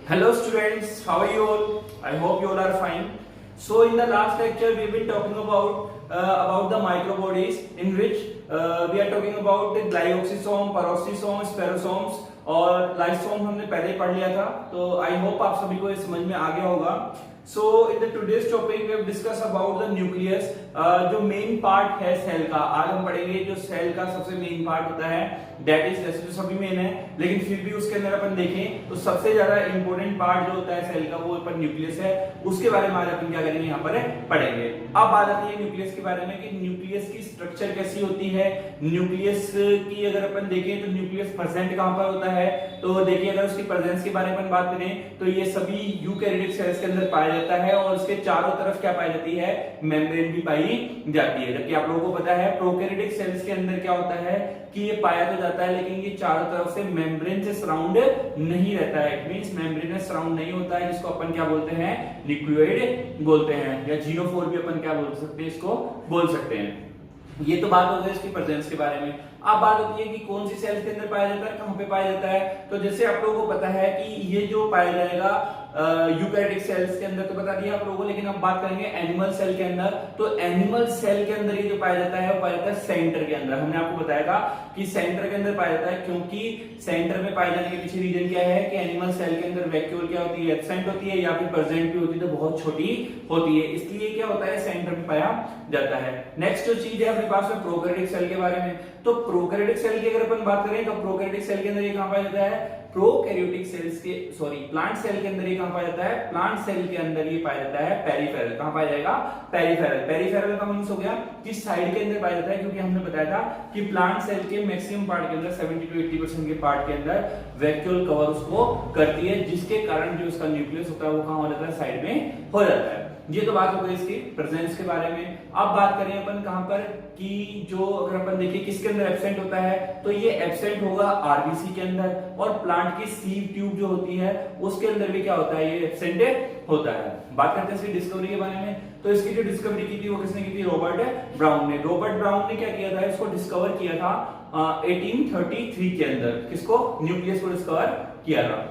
Hello students, how are you all? I hope you all are fine. So in the last lecture we've been talking about the microbodies in which we are talking about the glyoxysome, peroxisome, spherosomes और लाइसोम हमने पहले ही पढ़ लिया था. तो I hope आप सभी को ये समझ में आ गया होगा. So in the today's topic we have discuss about the nucleus. जो मेन पार्ट है सेल का, आज हम पढ़ेंगे जो सेल का सबसे मेन पार्ट होता है, दैट इज, वैसे तो सभी मेन है लेकिन फिर भी उसके अंदर अपन देखें तो सबसे ज्यादा इंपॉर्टेंट पार्ट जो होता है सेल का वो अपन न्यूक्लियस है. उसके बारे में आज अपन क्या करेंगे, यहाँ पर पढ़ेंगे. अब बात आती है न्यूक्लियस के बारे में कि न्यूक्लियस की स्ट्रक्चर कैसी होती है. न्यूक्लियस की अगर अपन देखें तो न्यूक्लियस प्रेजेंट कहां पर होता है, तो देखिए अगर उसकी प्रेजेंस के बारे में बात करें तो ये सभी यूकैरियोटिक सेल्स के अंदर पाया जाता है और उसके चारों तरफ क्या पाई जाती है, मेम्ब्रेन भी पाई जाती है. जबकि आप लोगों को पता है प्रोकैरियोटिक सेल्स के अंदर क्या होता है कि ये पाया तो जाता है लेकिन ये चारों तरफ से मेम्ब्रेन से सराउंड नहीं रहता है. इट मींस मेम्ब्रेन से सराउंड नहीं होता है, जिसको अपन क्या बोलते हैं, न्यूक्लियोइड बोलते हैं, या जीनोफोर भी अपन क्या बोल सकते हैं, इसको बोल सकते हैं. ये तो बात हो गई इसकी प्रेजेंस के बारे में. अब बात होती है कि कौन सी सेल्स के अंदर पाया जाता है, कहां पे पाया जाता है. तो जैसे आप लोगों को पता है कि ये जो पाया जाएगा यूकैरियोटिक सेल्स के अंदर तो बता दिया आप लोगों को, लेकिन अब बात करेंगे एनिमल सेल के अंदर. तो एनिमल सेल के अंदर ये जो पाया जाता है वो पाया जाता है सेंटर के अंदर. हमने आपको बताया था कि सेंटर के अंदर पाया जाता है, क्योंकि सेंटर में पाए जाने के पीछे रीजन क्या है कि एनिमल सेल के अंदर वैक्यूल क्या होती है, एब्सेंट होती है, या फिर प्रेजेंट भी होती है तो बहुत छोटी होती है, इसलिए क्या होता है सेंटर में पाया जाता है. नेक्स्ट जो चीज है अपने पास में प्रोकैरियोटिक सेल के बारे में. तो प्रोकैरियोटिक सेल की अगर अपन बात करें तो प्रोकैरियोटिक सेल के अंदर ये कहां पाया जाता है, प्रोकैरियोटिक सेल्स के प्लांट सेल के अंदर ये कहां पाया जाता है, प्लांट सेल के अंदर ये पाया जाता है पेरिफेरल. कहां पाया जाएगा, पेरिफेरल. पेरिफेरल का मींस हो गया कि साइड के अंदर पाया जाता है, क्योंकि हमने बताया था कि प्लांट सेल के मैक्सिमम पार्ट के अंदर 70 to 80% के पार्ट के अंदर वैक्यूल कवर उसको करती है, जिसके कारण जो उसका न्यूक्लियस होता है वो कहां हो जाता है, साइड में हो जाता है. ये तो बात हो गई इसकी प्रेजेंस के बारे में. अब बात करें अपन कहां पर कि जो अगर अपन देखिए किसके अंदर एब्सेंट होता है, तो ये एब्सेंट होगा आरबीसी के अंदर, और प्लांट की सीव ट्यूब जो होती है उसके अंदर भी क्या होता है, ये एब्सेंट होता है. बात करते हैं इसकी डिस्कवरी के बारे में. तो इसकी जो डिस्कवरी की थी वो किसने की थी, रॉबर्ट ब्राउन ने. रॉबर्ट ब्राउन ने क्या किया था, इसको डिस्कवर किया था 1833 के अंदर. किसको, न्यूक्लियस को डिस्कवर किया था.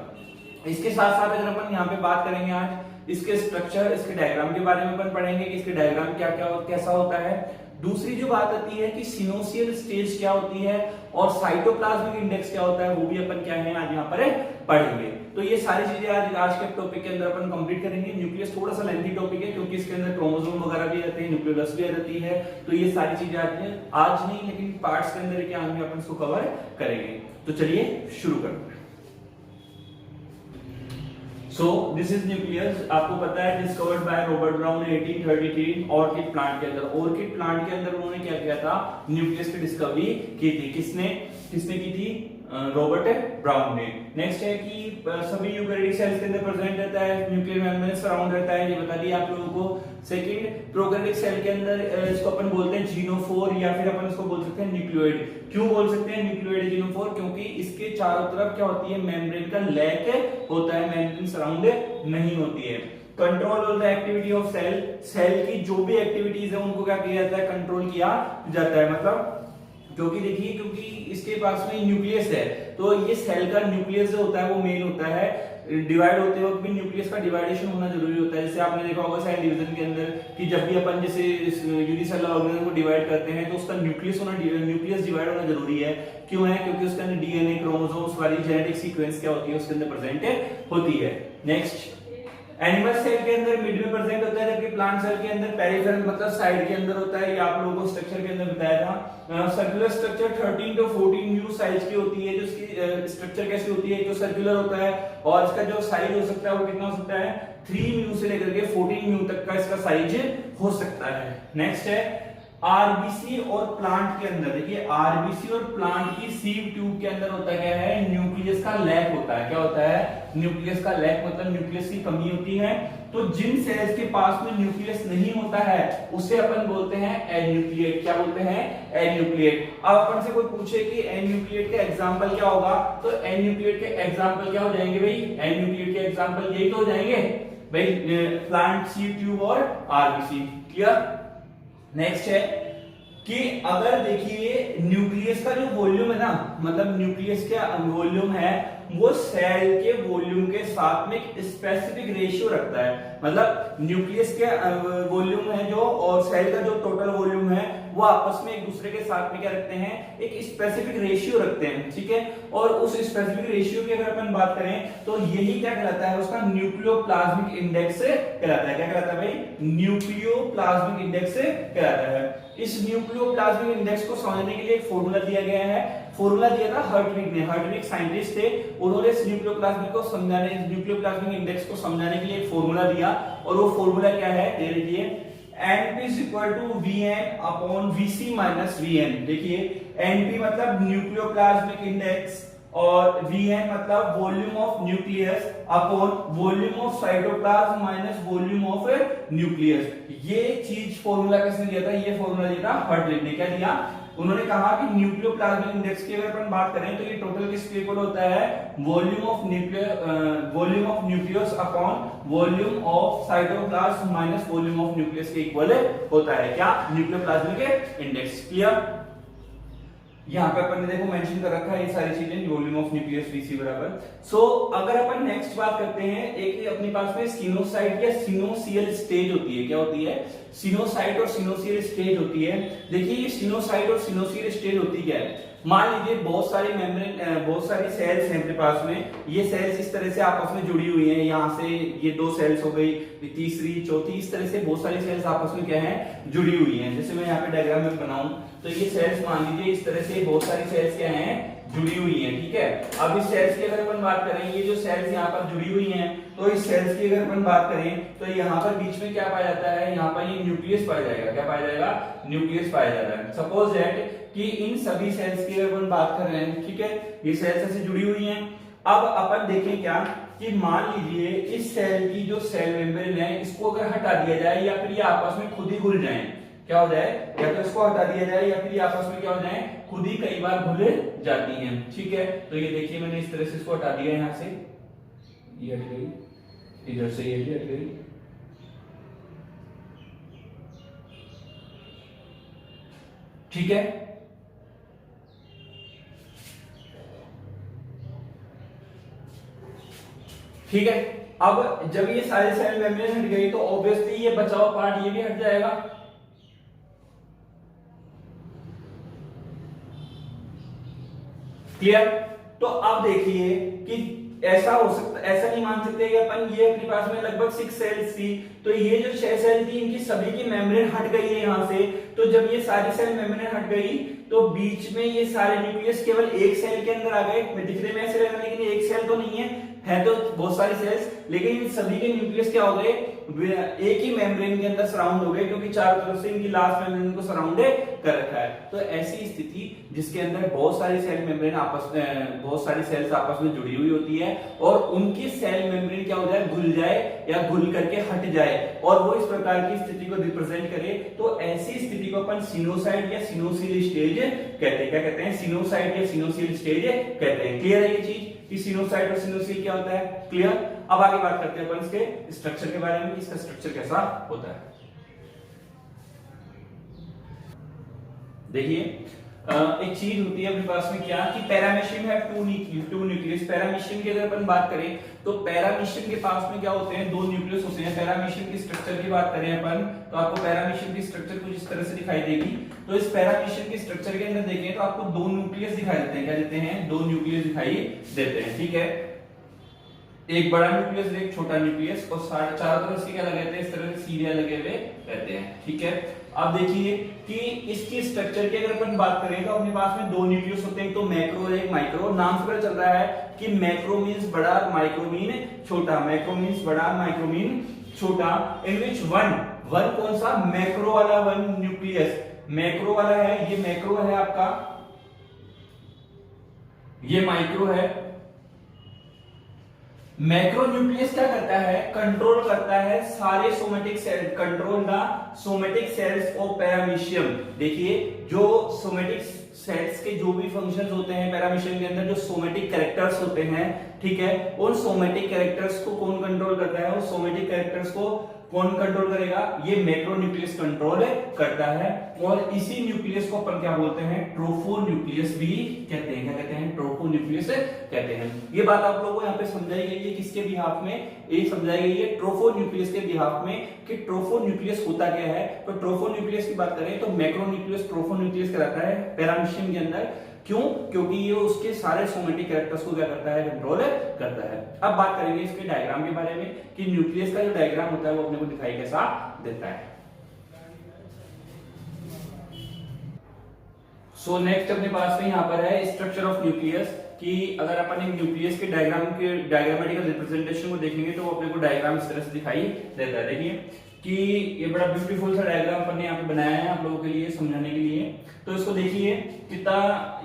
इसके साथ साथ अगर अपन यहाँ पे बात करेंगे आज इसके स्ट्रक्चर, इसके डायग्राम के बारे में अपन पढ़ेंगे कि इसके डायग्राम क्या क्या कैसा होता है. दूसरी जो बात आती है कि सिनोसियल स्टेज क्या होती है और साइटोप्लाज्मिक इंडेक्स क्या होता है, वो भी अपन क्या है आज यहाँ पर पढ़ेंगे. तो ये सारी चीजें आज के टॉपिक के अंदर अपन कंप्लीट करेंगे. न्यूक्लियस थोड़ा सा लेंथी टॉपिक है क्योंकि इसके अंदर क्रोमोसोम वगैरह भी आते हैं, न्यूक्लियस भी आ जाती है, तो ये सारी चीजें आती हैं आज नहीं लेकिन पार्ट्स के अंदर क्या आगे अपन इसको कवर करेंगे. तो चलिए शुरू करते हैं. So this is nucleus. आपको पता है discovered by Robert brown 1833 orchid plant के अंदर. ऑर्किड प्लांट के अंदर उन्होंने क्या किया था, न्यूक्लियस की डिस्कवरी की थी. किसने किसने की थी, रॉबर्ट ब्राउन ने. नेक्स्ट है कि सभी यूकैरियोटिक सेल्स के अंदर प्रेजेंट रहता है, न्यूक्लियर मेम्ब्रेन सराउंड रहता है, ये बता दिया आप लोगों को. सेकंड, प्रोकैरियोटिक सेल के अंदर इसको अपन बोलते हैं जीनोफोर, या फिर अपन इसको बोल सकते हैं न्यूक्लियोइड. क्यों बोल सकते हैं न्यूक्लियोइड जीनोफोर, क्योंकि इसके चारों तरफ क्या होती है, मेम्ब्रेन का लैक होता है, मेम्ब्रेन सराउंड नहीं होती है. Control of the activity of cell, cell की जो भी एक्टिविटीज है उनको क्या किया जाता है, कंट्रोल किया जाता है. मतलब क्योंकि देखिए क्योंकि इसके पास में न्यूक्लियस है, तो ये सेल का न्यूक्लियस जो होता है वो मेन होता है. डिवाइड होते वक्त भी न्यूक्लियस का डिवाइडेशन होना जरूरी होता है. जैसे आपने देखा होगा सेल डिवीजन के अंदर कि जब भी अपन जैसे यूनिसेलुलर ऑर्गेनिज्म को डिवाइड करते हैं तो उसका न्यूक्लियस डिवाइड होना जरूरी है. क्यों है, क्योंकि उसके अंदर डीएनए, क्रोमोसोम्स वाली जेनेटिक सीक्वेंस क्या होती है उसके अंदर प्रेजेंट होती है. नेक्स्ट, एनिमल सेल के अंदर मिड में प्रेजेंट होता है, जबकि प्लांट सेल के अंदर पेरिफेरल मतलब साइड के अंदर होता है. ये आप लोगों को स्ट्रक्चर के अंदर बताया था. Circular structure 13 to 14 mu size की होती है. जो इसकी स्ट्रक्चर कैसी होती है, जो सर्कुलर होता है, और इसका जो साइज हो सकता है वो कितना हो सकता है, 3 म्यू से लेकर के 14 म्यू तक का इसका साइज हो सकता है. नेक्स्ट है आरबीसी और प्लांट के अंदर. देखिए आरबीसी और प्लांट की सीव ट्यूब के अंदर होता क्या है, न्यूक्लियस का लैक होता है. क्या होता है, न्यूक्लियस का लैक मतलब न्यूक्लियस की कमी होती है. तो जिन सेल्स के पास में न्यूक्लियस नहीं होता है उसे अपन बोलते हैं एन्यूक्लिएट. क्या बोलते हैं, एन्यूक्लिएट. अब अपन से कोई पूछे कि एन्यूक्लिएट के एग्जांपल क्या होगा, तो एन्यूक्लिएट के एग्जांपल क्या हो जाएंगे भाई, एन्यूक्लिएट के एग्जांपल यही तो हो जाएंगे भाई, प्लांट सीव ट्यूब और आरबीसी. क्लियर. नेक्स्ट है कि अगर देखिए न्यूक्लियस न्यूक्लियस का जो वॉल्यूम है ना, मतलब न्यूक्लियस का वॉल्यूम है वो सेल के वॉल्यूम के साथ में एक स्पेसिफिक रेशियो रखता है। मतलब न्यूक्लियस के वॉल्यूम है जो और सेल का जो टोटल वॉल्यूम है वो आपस में एक दूसरे के साथ में क्या रखते हैं, एक स्पेसिफिक रेशियो रखते हैं, ठीक है। और उस स्पेसिफिक रेशियो की अगर अपन बात करें तो यही क्या कहलाता है, उसका न्यूक्लियोप्लाज्मिक इंडेक्स कहलाता है। क्या कहलाता है भाई? न्यूक्लियोप्लाज्मिक इंडेक्स कहलाता है। इस न्यूक्लियोप्लाज्मिक इंडेक्स को समझने के लिए एक फॉर्मूला दिया गया है, फॉर्मूला दिया था हर्टविग ने। हर्टविग साइंटिस्ट थे, उन्होंने इस न्यूक्लियोप्लाज्मिक को समझाने, न्यूक्लियोप्लाज्मिक इंडेक्स को समझाने के लिए एक फॉर्मूला दिया, और वो फॉर्मूला क्या है, दे लीजिए, NP is equal to Vn upon Vc minus Vn। देखिए NP मतलब न्यूक्लियोप्लाज्मिक इंडेक्स और Vn मतलब volume of nucleus upon volume of cytoplasm minus volume of nucleus. ये चीज फॉर्मूला किसने दिया था? ये फॉर्मूला दिया था हर्टविग ने। क्या दिया? उन्होंने कहा कि न्यूक्लियोप्लाज्मिक इंडेक्स की अगर अपन बात करें तो ये टोटल किसके इक्वल होता है? Volume of nucleus upon volume of cytoplasm minus volume of nucleus के इक्वल होता है। क्या? Nucleoplasmic index. क्लियर? यहाँ पे अपन ने देखो मेंशन कर रखा है ये सारी चीजें, वॉल्यूम ऑफ न्यूक्लियस Vc बराबर। सो अगर अपन नेक्स्ट बात करते हैं, एक अपने पास में सिनोसाइट या सिनोसियल स्टेज होती है। क्या होती है? सिनोसाइट और सिनोसियल स्टेज होती है। देखिए ये सिनोसाइट और सिनोसियल स्टेज होती क्या है? मान लीजिए बहुत सारी मेम्ब्रेन, बहुत सारी सेल्स हैं अपने पास में। ये सेल्स इस तरह से आपस में जुड़ी हुई हैं, यहाँ से ये दो सेल्स हो गई, तीसरी, चौथी, इस तरह से बहुत सारी सेल्स आपस में क्या है, जुड़ी हुई हैं। जैसे मैं यहाँ पे डायग्राम में बनाऊं तो ये सेल्स मान लीजिए इस तरह से बहुत सारी सेल्स क्या हैं, जुड़ी हुई हैं, ठीक है। अब इस सेल्स की अगर अपन बात करें, ये जो सेल्स यहाँ पर जुड़ी हुई हैं, तो इस सेल्स की अगर अपन बात करें तो यहाँ पर बीच में क्या पाया जाता है? यहाँ पर ये न्यूक्लियस पाया जाएगा। क्या पाया जाएगा? न्यूक्लियस पाया जाता है। सपोज दैट कि इन सभी सेल्स की अगर अपन बात कर रहे हैं, ठीक है, ये सेल्स ऐसे जुड़ी हुई हैं। अब अपन देखें क्या कि मान लीजिए इस सेल की जो सेल मेम्ब्रेन है इसको अगर हटा दिया जाए या फिर ये आपस में खुद ही घुल जाए, क्या हो जाए? या तो इसको हटा दिया जाए या फिर ये आपस में क्या हो जाए, खुद ही कई बार घुल जाती हैं, ठीक है। तो ये देखिए मैंने इस तरह से इसको हटा दिया, यहाँ से ये हट गई, इधर से ये भी हट गई, ठीक है। ठीक है, अब जब ये सारे सेल मेम्ब्रेन हट गई तो ऑब्वियसली ये बचा हुआ पार्ट ये भी हट जाएगा। क्लियर? तो अब देखिए कि ऐसा हो सकता, ऐसा नहीं मान सकते कि अपन ये अपने पास में लगभग 6 सेल्स थी, तो ये जो 6 सेल थी इनकी सभी की मेम्ब्रेन हट गई है यहाँ से। तो जब ये सारी सेल मेम्ब्रेन हट गई तो बीच में ये सारे न्यूक्लियस केवल एक सेल के अंदर आ गए। दिखने में ऐसे लग रहा है लेकिन एक सेल तो नहीं है तो बहुत सारी सेल्स, लेकिन इन सभी के न्यूक्लियस क्या हो गए, एक ही मेम्ब्रेन के अंदर सराउंड हो गए, क्योंकि चारों तरफ से इनकी लास्ट मेम्ब्रेन को सराउंड कर रखा है। तो ऐसी स्थिति जिसके अंदर बहुत सारी सेल मेम्ब्रेन बहुत सारी सेल्स आपस में जुड़ी हुई होती है और उनकी सेल मेम्ब्रेन क्या हो जाए, घुल जाए या घुल करके हट जाए और वो इस प्रकार की स्थिति को रिप्रेजेंट करे, तो ऐसी स्थिति को अपन सिनोसाइड या सिनोसियल स्टेज कहते हैं। क्या कहते हैं? सिनोसाइड या सिनोसियल स्टेज कहते हैं। क्लियर है ये चीज कि सिनोसाइड और सिनोसियल क्या होता है? क्लियर? अब आगे बात करते हैं अपन इसके स्ट्रक्चर के बारे में, इसका स्ट्रक्चर कैसा होता है। देखिए एक चीज होती है अपने पास में क्या कि पैरामीशियम है टू न्यूक्लियस। पैरामीशियम की अगर अपन बात करें तो पैरामीशियम के पास में क्या होते हैं, 2 न्यूक्लियस होते हैं। पैरामीशियम की स्ट्रक्चर की बात करें अपन तो आपको पैरामीशियम की स्ट्रक्चर कुछ इस तरह से दिखाई देगी। तो इस पैरामीशियम की स्ट्रक्चर के अंदर देखें तो आपको 2 न्यूक्लियस दिखाई देते हैं। क्या देते हैं? 2 न्यूक्लियस दिखाई देते हैं, ठीक है। एक बड़ा न्यूक्लियस एक छोटा न्यूक्लियस और चारों तरफ इसके क्या लगे रहते हैं, इस तरह से सीरिया लगे हुए रहते हैं, ठीक है। अब देखिए कि इसकी स्ट्रक्चर की अगर अपन बात करें तो अपने पास में 2 न्यूक्लियस होते हैं, तो मैक्रो और एक माइक्रो। नाम से पता चल रहा है कि मैक्रो मींस बड़ा, माइक्रो मीन छोटा। मैक्रो मींस बड़ा, माइक्रो मीन छोटा। इन विच वन कौन सा? मैक्रो वाला 1 न्यूक्लियस मैक्रो वाला है, ये मैक्रो है आपका, ये माइक्रो है। मैक्रो न्यूक्लियस क्या करता है? कंट्रोल करता है सारे somatic cell, control the somatic cells of paramecium. देखिए जो सोमेटिक सेल्स के जो भी फंक्शंस होते हैं पैरामीशियम के अंदर, जो सोमेटिक कैरेक्टर्स होते हैं, ठीक है, उन सोमेटिक कैरेक्टर्स को कौन कंट्रोल करता है? उन सोमेटिक कैरेक्टर्स को कौन कंट्रोल करेगा? ये मैक्रो न्यूक्लियस कंट्रोल करता है। और इसी न्यूक्लियस को अपन क्या बोलते हैं? ट्रोफोन्यूक्लियस भी कहते हैं। क्या कहते हैं? ट्रोफोन्यूक्लियस कहते हैं। ये बात आप लोगों को यहाँ पे समझाई गई है किसके बिहाफ में? एक समझाई गई है ट्रोफोन्यूक्लियस के बिहाफ में कि ट्रोफोन्यूक्लियस होता क्या है। तो ट्रोफोन्यूक्लियस की बात करें तो मैक्रोन्यूक्लियस ट्रोफोन्यूक्लियस कहलाता है पैरामीशियम के अंदर। क्यों? क्योंकि ये उसके सारे सोमेटिक कैरेक्टर्स को क्या करता है? कंट्रोल करता है। अब बात करेंगे इसके डायग्राम के बारे में कि न्यूक्लियस का जो डायग्राम होता है वो अपने को दिखाई कैसा देता है। सो नेक्स्ट अपने पास में यहाँ पर है स्ट्रक्चर ऑफ न्यूक्लियस कि अगर अपन एक न्यूक्लियस के डायग्रामेटिकल रिप्रेजेंटेशन को देखेंगे तो वो अपने को डायग्राम इस तरह से दिखाई देता है। देखिए कि ये बड़ा ब्यूटीफुल सा डायग्राम अपन ने यहाँ पे बनाया है आप लोगों के लिए समझाने के लिए। तो इसको देखिए कितना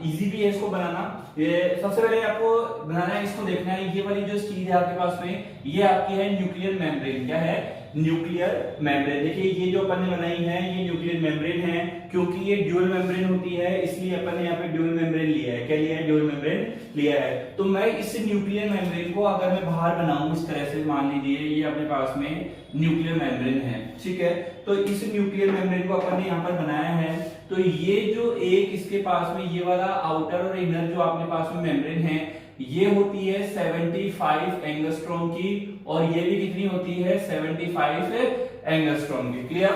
इजी भी है इसको बनाना। ये सबसे पहले आपको बनाना है, इसको देखना है। ये वाली जो चीज है आपके पास में ये आपकी है न्यूक्लियर मेम्ब्रेन। क्या है? Nuclear membrane. देखिए ये जो अपन ने बनाई है ये न्यूक्लियर मेम्ब्रेन है। क्योंकि ये ड्यूअल मेम्ब्रेन होती है इसलिए अपन ने यहाँ पे ड्यूअल मेम्ब्रेन लिया है। क्या लिया है? ड्यूअल मेम्ब्रेन लिया है। तो मैं इस न्यूक्लियर मेम्ब्रेन को अगर मैं बाहर बनाऊं इस तरह से, मान लीजिए ये अपने पास में न्यूक्लियर मेम्ब्रेन है, ठीक है। तो इस न्यूक्लियर मेम्ब्रेन को अपन ने यहाँ पर बनाया है। तो ये जो एक इसके पास में ये वाला आउटर और इनर जो अपने पास में मेम्ब्रेन है ये होती है 75 एंगस्ट्रॉम की और ये भी कितनी होती है? 75 एंगस्ट्रॉम की। क्लियर?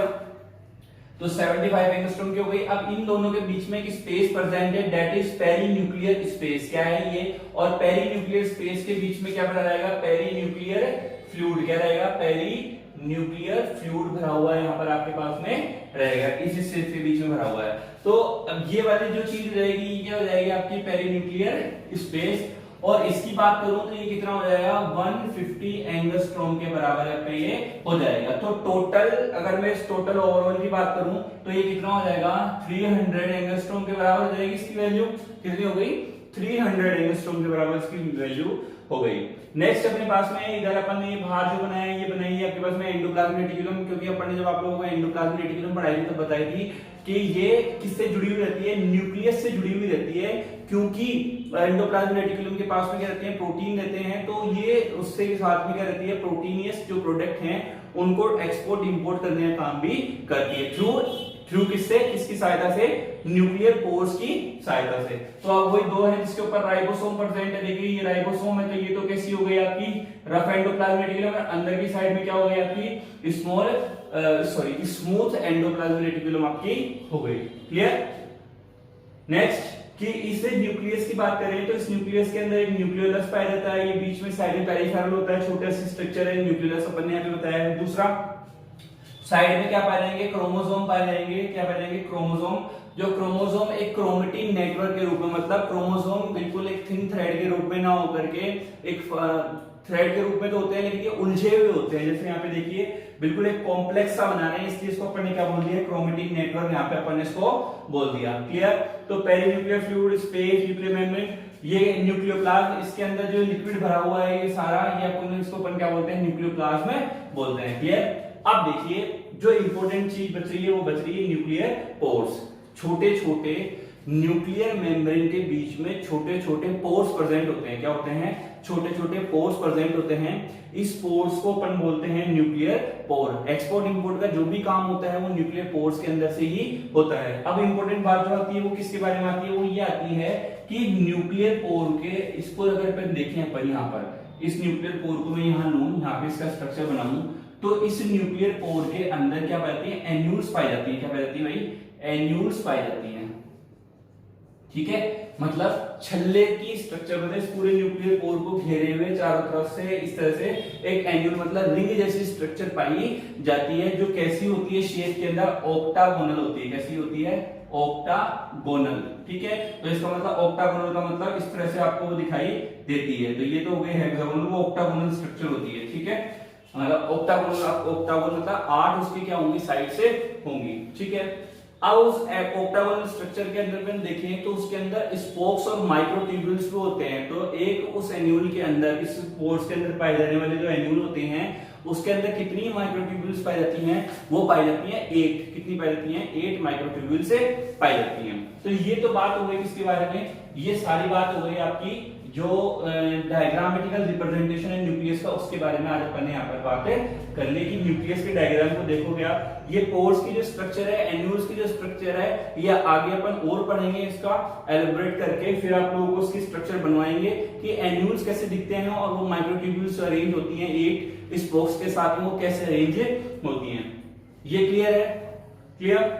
तो 75 एंगस्ट्रॉम की हो गई। अब इन दोनों के बीच में एक स्पेस प्रेजेंट है दैट इज पेरीन्यूक्लियर स्पेस। क्या है ये? और पेरीन्यूक्लियर स्पेस के बीच में क्या बना रहेगा? Perinuclear fluid. क्या रहेगा? पेरीन्यूक्लियर फ्लूइड भरा हुआ है यहाँ पर आपके पास में रहेगा, इस स्पेस के बीच में भरा हुआ है। तो अब ये वाली जो चीज रहेगी ये हो जाएगी आपकी पेरीन्यूक्लियर स्पेस। और इसकी बात करूं तो ये कितना हो जाएगा? 150 एंगस्ट्रॉम के बराबर पे ये हो जाएगा। तो टोटल अगर मैं इस टोटल ओवरऑल की बात करूं तो ये कितना हो जाएगा? 300 एंगस्ट्रॉम के बराबर हो जाएगी। इसकी वैल्यू कितनी हो गई? 300 एंगस्ट्रॉम के बराबर इसकी वैल्यू हो गई। नेक्स्ट अपने पास में इधर अपन ने बाहर जो बनाया है ये बनाई है आपके पास में एंडोप्लाज्मिक रेटिकुलम। क्योंकि अपन ने जब आप लोगों को एंडोप्लाज्मिक रेटिकुलम पढ़ाई थी तो बताई थी कि ये किससे जुड़ी हुई रहती है? न्यूक्लियस से जुड़ी हुई रहती है। क्योंकि एंडोप्लाज्मिक रेटिकुलम के पास में क्या रहते हैं? प्रोटीन रहते हैं। तो ये उससे के साथ में क्या रहती है? प्रोटीनियस जो प्रोडक्ट हैं उनको एक्सपोर्ट इंपोर्ट करने का काम भी करती है। थ्रू किससे? किसकी सहायता से? न्यूक्लियर पोर्स की सहायता से। तो अब वही दो है जिसके ऊपर राइबोसोम प्रेजेंट है। देखिए ये राइबोसोम है तो ये तो कैसी हो गई आपकी? Rough endoplasmic reticulum. अंदर की साइड में क्या हो गई आपकी? स्मूथ एंडोप्लाज्मिक रेटिकुलम आपकी हो गई। क्लियर? नेक्स्ट कि इसे न्यूक्लियस की बात करें तो इस न्यूक्लियस के अंदर एक न्यूक्लियोलस पाया जाता है। ये बीच में साइड में पेरिफेरल होता है, छोटा सा स्ट्रक्चर है न्यूक्लियोलस अपन ने यहाँ पे बताया है। दूसरा साइड में क्या पाए जाएंगे? क्रोमोसोम पाए जाएंगे। क्या पाए जाएंगे? क्रोमोसोम। जो क्रोमोसोम एक क्रोमेटिन नेटवर्क के रूप में, मतलब क्रोमोसोम बिल्कुल एक थिन थ्रेड के रूप में ना होकर के एक थ्रेड के रूप में तो होते हैं लेकिन ये उलझे हुए होते हैं। जैसे यहाँ पे देखिए बिल्कुल एक कॉम्प्लेक्स सा बना रहे हैं, इसलिए इसको अपन ने क्या बोल दिया? क्रोमेटिन नेटवर्क यहाँ पे अपन ने इसको बोल दिया। क्लियर? तो perinuclear fluid, space, nuclear membrane, ये न्यूक्लियोप्लाज्म, इसके अंदर जो लिक्विड भरा हुआ है ये सारा, ये अपन क्या बोलते हैं? न्यूक्लियोप्लाज्म बोलते हैं। क्लियर? अब देखिए जो इंपॉर्टेंट चीज बच रही है वो बच रही है न्यूक्लियर पोर्स। छोटे छोटे न्यूक्लियर मेम्ब्रेन के बीच में छोटे छोटे पोर्स प्रेजेंट होते हैं। क्या होते हैं? छोटे छोटे पोर्स प्रेजेंट होते हैं। इस पोर्स को अपन बोलते हैं न्यूक्लियर पोर। एक्सपोर्ट इंपोर्ट का जो भी काम होता है वो न्यूक्लियर पोर्स के अंदर से ही होता है। अब इंपॉर्टेंट बात जो आती है वो किसके बारे में आती है? वो ये आती है कि न्यूक्लियर पोर के, इसको अगर अपन देखें अपन यहाँ पर इस न्यूक्लियर पोर को मैं यहाँ लूं, यहाँ पे इसका स्ट्रक्चर बनाऊं तो इस न्यूक्लियर पोर के अंदर क्या पाती है? एन्यूल्स पाई जाती है। क्या पाई जाती है भाई? एन्यूल्स पाई जाती है। ठीक है, मतलब छल्ले की स्ट्रक्चर में इस पूरे न्यूक्लियर पोर को घेरे हुए चारों तरफ से इस तरह से एक एन्यूल मतलब रिंग जैसी स्ट्रक्चर पाई जाती है, जो कैसी होती है? शेप के अंदर ऑक्टागोनल होती है। कैसी होती है? ऑक्टागोनल। ठीक है, तो इसका मतलब ऑक्टागोनल का मतलब इस तरह से आपको वो दिखाई देती है। तो ये तो हो गए हेक्सागोनल, वो ऑक्टागोनल स्ट्रक्चर होती है। ठीक है, मतलब ऑक्टागोनल मतलब 8 उसकी क्या होंगी? साइड से होंगी। ठीक है, अब उस ऑक्टागोनल स्ट्रक्चर के अंदर में देखें तो उसके अंदर स्पोक्स और माइक्रोट्यूब्यूल्स भी होते हैं। तो एक उस एन्यूल के अंदर, इस पोर्स के अंदर पाए जाने वाले जो एन्यूल होते हैं उसके अंदर कितनी माइक्रोट्यूब्यूल्स पाई जाती हैं? वो पाई जाती हैं 8। कितनी पाई जाती हैं? 8 माइक्रोट्यूब्यूल से पाई जाती हैं। तो ये तो बात हो गई किसके बारे में? ये सारी बात हो गई आपकी जो डायग्रामेटिकल रिप्रेजेंटेशन है न्यूक्लियस का, उसके बारे में आज अपन ने यहाँ पर बातें कर ली कि न्यूक्लियस के डायग्राम को देखोगे आप, ये पोर्स की जो स्ट्रक्चर है, एन्यूल्स की जो स्ट्रक्चर है, ये आगे अपन और पढ़ेंगे इसका एलिब्रेट करके, फिर आप लोगों को उसकी स्ट्रक्चर बनवाएंगे कि एन्यूल्स कैसे दिखते हैं और वो माइक्रोट्यूब्यूल्स अरेंज होती हैं एक इस बॉक्स के साथ में, वो कैसे अरेंज होती हैं। ये क्लियर है? क्लियर?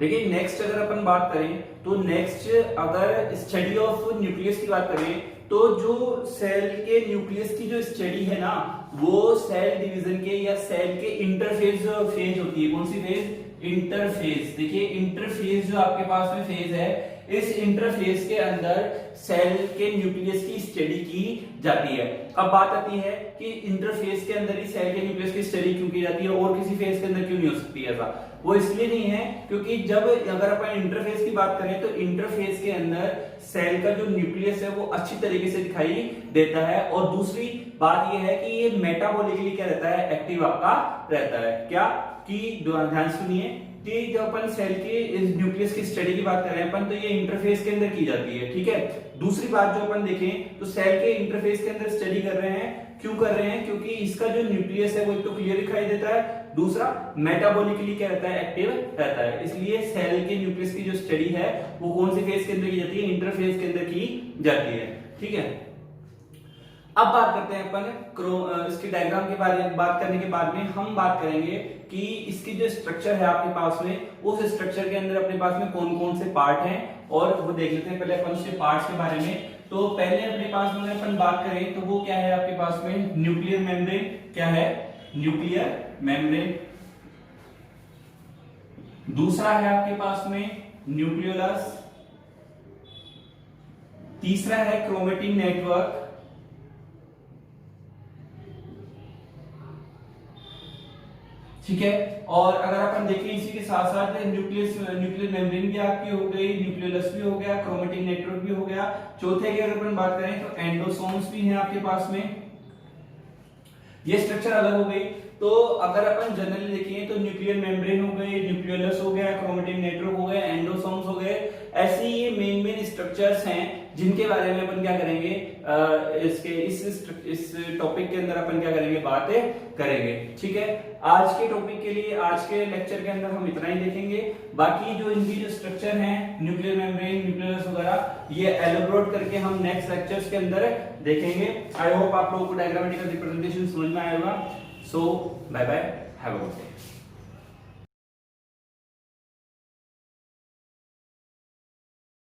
देखिए नेक्स्ट अगर अपन बात करें तो नेक्स्ट अगर स्टडी ऑफ न्यूक्लियस की बात करें तो जो सेल के न्यूक्लियस की जो स्टडी है ना, वो सेल डिवीजन के या सेल के इंटरफेज फेज होती है। कौन सी फेज? इंटरफेज। देखिए इंटरफेज जो आपके पास में फेज है, इस इंटरफेस के अंदर सेल के न्यूक्लियस की स्टडी की जाती है। अब बात आती है कि इंटरफेस के अंदर ही सेल के न्यूक्लियस की स्टडी क्यों की जाती है और किसी फेज के अंदर क्यों नहीं हो सकती ऐसा? वो इसलिए नहीं है क्योंकि जब अगर अपन इंटरफेस की बात करें तो इंटरफेस के अंदर सेल का जो न्यूक्लियस है वो अच्छी तरीके से दिखाई देता है, और दूसरी बात यह है कि ये मेटाबॉलिकली क्या रहता है? एक्टिव आपका रहता है। क्या कि ध्यान सुनिए कि जब अपन सेल के न्यूक्लियस की स्टडी की बात कर रहे हैं अपन, तो ये इंटरफेस के अंदर की जाती है, ठीक है। दूसरी बात जो अपन देखें तो सेल के इंटरफेस के अंदर स्टडी कर रहे हैं, क्यों कर रहे हैं? क्योंकि इसका जो न्यूक्लियस है वो एक तो क्लियर दिखाई देता है, दूसरा मेटाबॉलिकली क्या रहता है? एक्टिव रहता है। इसलिए सेल के न्यूक्लियस की जो स्टडी है वो कौन सी फेज के अंदर की जाती है? इंटरफेस के अंदर की जाती है, ठीक है। अब बात करते हैं अपन इसके डायग्राम के बारे में। बात करने के बाद में हम बात करेंगे कि इसकी जो स्ट्रक्चर है आपके पास में, उस स्ट्रक्चर के अंदर अपने पास में कौन कौन से पार्ट हैं और वो देख लेते हैं पहले अपन उसके पार्ट्स के बारे में। तो पहले अपने पास में अपन बात करें तो वो क्या है आपके पास में? Nuclear membrane. क्या है? Nuclear membrane. दूसरा है आपके पास में न्यूक्लियोलस। तीसरा है क्रोमेटिन नेटवर्क। ठीक है। और अगर अपन देखें इसी के साथ साथ न्यूक्लियर मेम्ब्रेन भी आपकी हो गई, न्यूक्लियोलस भी हो गया, क्रोमेटिन नेटवर्क भी हो गया। चौथे की अगर अपन बात करें तो एंडोसोम्स भी हैं आपके पास में। ये स्ट्रक्चर अलग हो गई। तो अगर अपन जनरली देखें तो न्यूक्लियर मेम्ब्रेन हो गए, न्यूक्लियोलस हो गया, क्रोमेटिन नेटवर्क हो गया, एंडोसोम्स हो गए। ऐसे ये मेन स्ट्रक्चर्स हैं जिनके बारे में अपन क्या करेंगे इस टॉपिक के अंदर अपन क्या करेंगे? बातें करेंगे, ठीक है। आज के टॉपिक के लिए आज के लेक्चर के अंदर हम इतना ही देखेंगे। बाकी जो इनकी जो स्ट्रक्चर हैं न्यूक्लियर मेम्ब्रेन, न्यूक्लियोलस वगैरह, ये एलाबोरेट करके हम नेक्स्ट लेक्चर्स के अंदर देखेंगे। आई होप आप लोगों को डायग्रामेटिकल रिप्रेजेंटेशन समझ में आया होगा। So bye bye, have a good day.